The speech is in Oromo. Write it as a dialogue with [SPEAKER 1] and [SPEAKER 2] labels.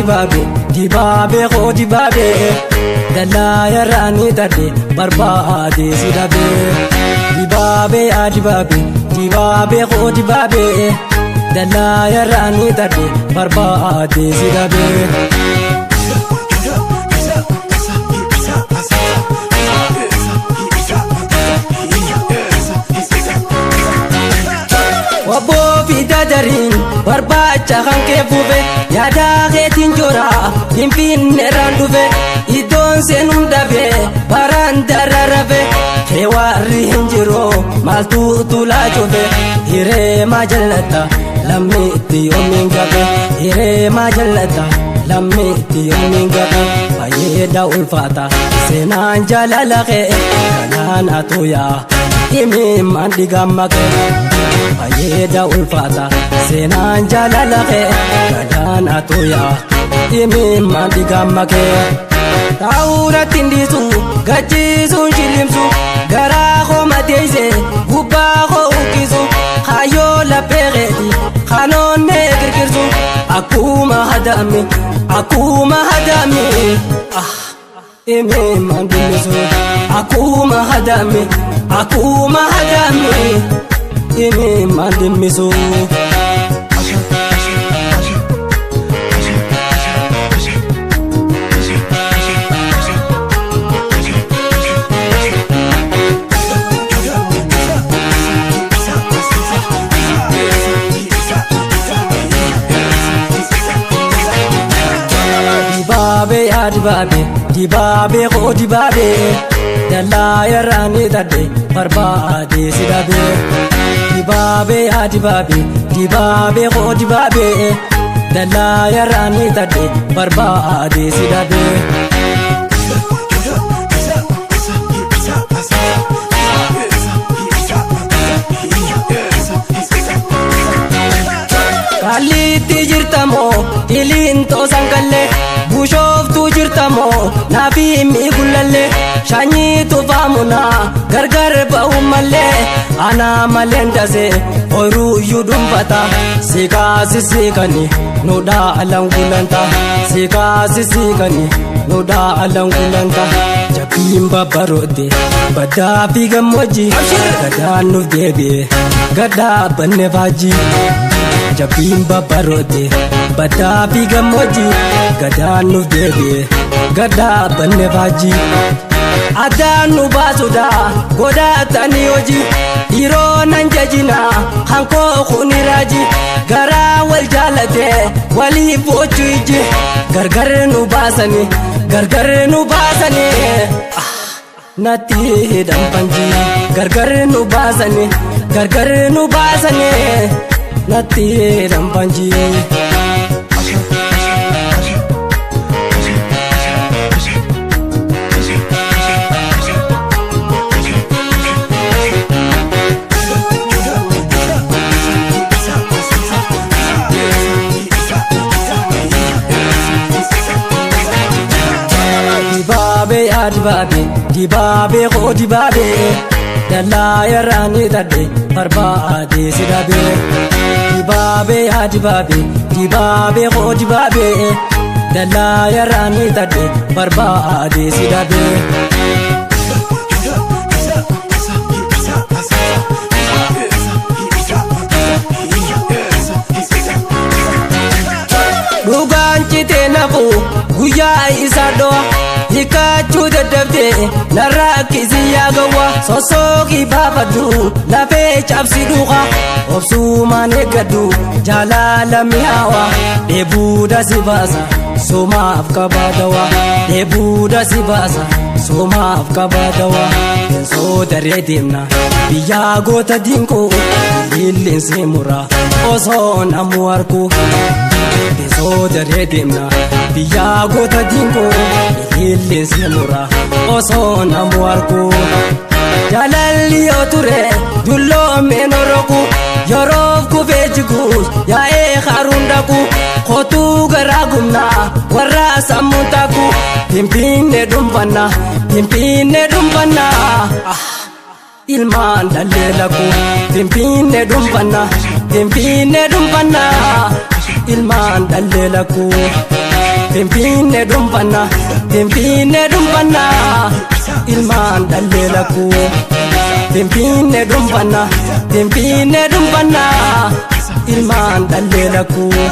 [SPEAKER 1] dibaabee koo dibaabee dallaa yarraanii tadhee barbaade si dhabee. Dibaabee dibaabee koo dibaabee dallaa yarraanii tadhee barbaade si dhabee. Wabboo fi dadariin barbaacha kan kee fufe yaada keetiin jora Finfinneerraan dhufe iddoon seenuun dhabe baraan dararafe kee warri hin jiru maaltu tulaa cufe hiree maa jallata lammii itti yoomiin gabe hiree maa jallata lammii itti yoomiin gabe baay'eedha ulfaata seenaan jaalala kee kanaan atuuyaa himimmaan dhigamma kee. Baay'eedha ulfaata seenaan jaalala kee kanaan atuuyaa himimmaan dhigamma kee. Taa'uuratti hindiisu gachiisuun shilimsu garaa koo mateeyse gubbaa koo uwwisu hayyoo laphee keeti kanoonnee kirkirsu akkuma hadame himimmaan dhimmisu akkuma hadame himimmaan dhimmisu. Dibaabee koo dibaabee dallaa yarraanii tadhee barbaade si dhabee. Dibaabee koo dibaabee dallaa yarraanii tadhee barbaade si dhabee. Kalliitti jirtamoo iliin toosan kallee bushooftuu jirtamoo naafi miigulallee shanyii tufaamunaa gargar ba'u mallee anaa maleen dasee horuuyyuu dhuunfata siikaasisiikani nudhaa alangulanta siikaasisiikani nudhaa alangulanta jabbiin babbaroodde baddaa fi gammoojjii gadaan nuuf deebi'e gaddaa banne faajjii. Jabbiin babbaroodde baddaa fi gammoojjii gadaan nuuf deebi'e gaddaa banne faajjii. Addaan nu baasuudha godhatanii hojii dhiiroo nan jajinaa hankoo kuni raajii garaa wal jaalatee waliif bochuu ijji gargar nu baasanii natti hidhan fanjii gargar nu baasanii natti hidhan fanjii. Dibaabee koo dibaabee dallaa yarraanii tadhee barbaade si dhabee. Dibaabee koo dibaabee dallaa yarraanii tadhee barbaade si dhabee. Dhugaan citee nafu guyyaa isaa dho'a hiikachuu dadhabdee narraa akkisii yaagawa sosookii baafadhu lafee cabsi dhuqa obsuumaan eeggadhu jaalala mi'aawa dheebuudha si baasa soomaaf qabaadawa dheebuudha si baasa soomaaf qabaadawa teessoo daree deemna biyyaa goota diinkoo ililleensi mura osoo namu harku. Teessoo daree deemna biyyaa goota diinkoo ililleensi mura osoo namu harku. Jaalalli yoo ture dulloomeen oroku yeroof kufee jiguus yaa'ee haruun dhaqu kootuu garaa gumnaa warra sammuu taku Finfinnee dhuunfannaa ilmaan dhallee laku Finfinnee dhuunfannaa ilmaan dhallee laku. Finfinne dumbanna, Finfinne dumbanna, ilmaan dhallee lakkuu. Finfinne dumbanna, Finfinne dumbanna, ilmaan dhallee lakkuu.